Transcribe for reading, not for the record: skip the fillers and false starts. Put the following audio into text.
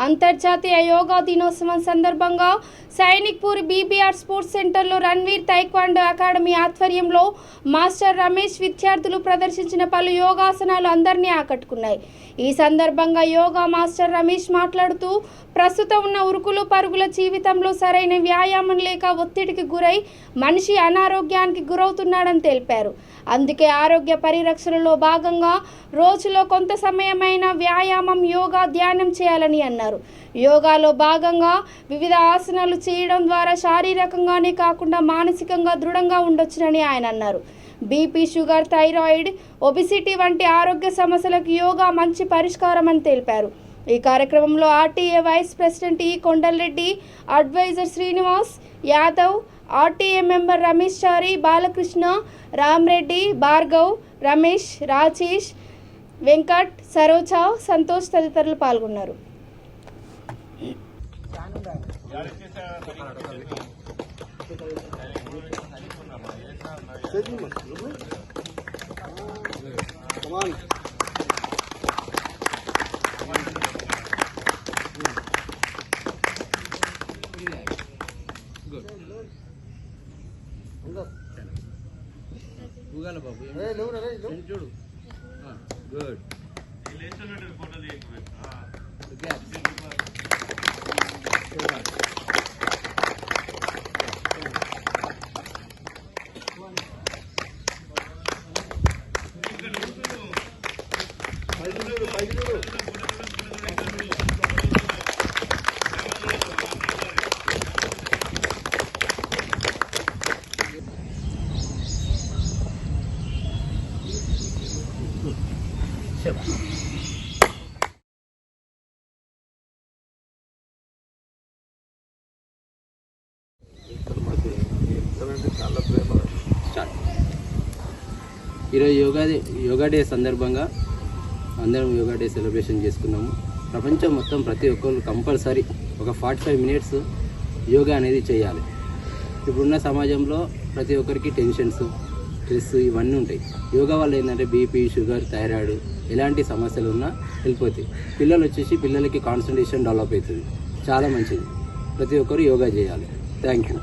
అంతర్జాతీయ యోగా దినోత్సవం సందర్భంగా సైనిక్పూర్ బీబీఆర్ స్పోర్ట్స్ సెంటర్లో రణ్వీర్ తైక్వాండో అకాడమీ ఆధ్వర్యంలో మాస్టర్ రమేష్ విద్యార్థులు ప్రదర్శించిన పలు యోగాసనాలు అందరినీ ఆకట్టుకున్నాయి. ఈ సందర్భంగా యోగా మాస్టర్ రమేష్ మాట్లాడుతూ ప్రస్తుతం ఉన్న ఉరుకులు పరుగుల జీవితంలో సరైన వ్యాయామం లేక ఒత్తిడికి గురై మనిషి అనారోగ్యానికి గురవుతున్నాడని తెలిపారు. అందుకే ఆరోగ్య పరిరక్షణలో భాగంగా రోజులో కొంత సమయమైన వ్యాయామం, యోగా, ధ్యానం చేయాలని అన్నారు. యోగాలో భాగంగా వివిధ ఆసనాలు చేయడం ద్వారా శారీరకంగానే కాకుండా మానసికంగా దృఢంగా ఉండొచ్చునని ఆయన అన్నారు. బీపీ, షుగర్, థైరాయిడ్, ఒబిసిటీ వంటి ఆరోగ్య సమస్యలకు యోగా మంచి పరిష్కారం అని తెలిపారు. ఈ కార్యక్రమంలో RTA vice president E Kondalreddy, advisor Srinivas Yadav, RTA member Ramesh Chari, Balakrishna, Ramreddy, Bhargav, Ramesh, Rajesh, Venkat, Saroja, Santosh తదితరులు పాల్గొన్నారు. బాబు చూడు గుడ్ ఈరోజు యోగా డే సందర్భంగా అందరం యోగా డే సెలబ్రేషన్ చేసుకున్నాము. ప్రపంచం మొత్తం ప్రతి ఒక్కరు కంపల్సరీ ఒక 45 మినిట్స్ యోగా అనేది చేయాలి. ఇప్పుడున్న సమాజంలో ప్రతి ఒక్కరికి టెన్షన్స్, స్ట్రెస్ ఇవన్నీ ఉంటాయి. యోగా వల్ల ఏంటంటే బీపీ, షుగర్, థైరాయిడ్ ఎలాంటి సమస్యలు ఉన్నా వెళ్ళిపోతాయి. పిల్లలకి కాన్సన్ట్రేషన్ డెవలప్ అవుతుంది. చాలా మంచిది. ప్రతి ఒక్కరు యోగా చేయాలి. Thank you.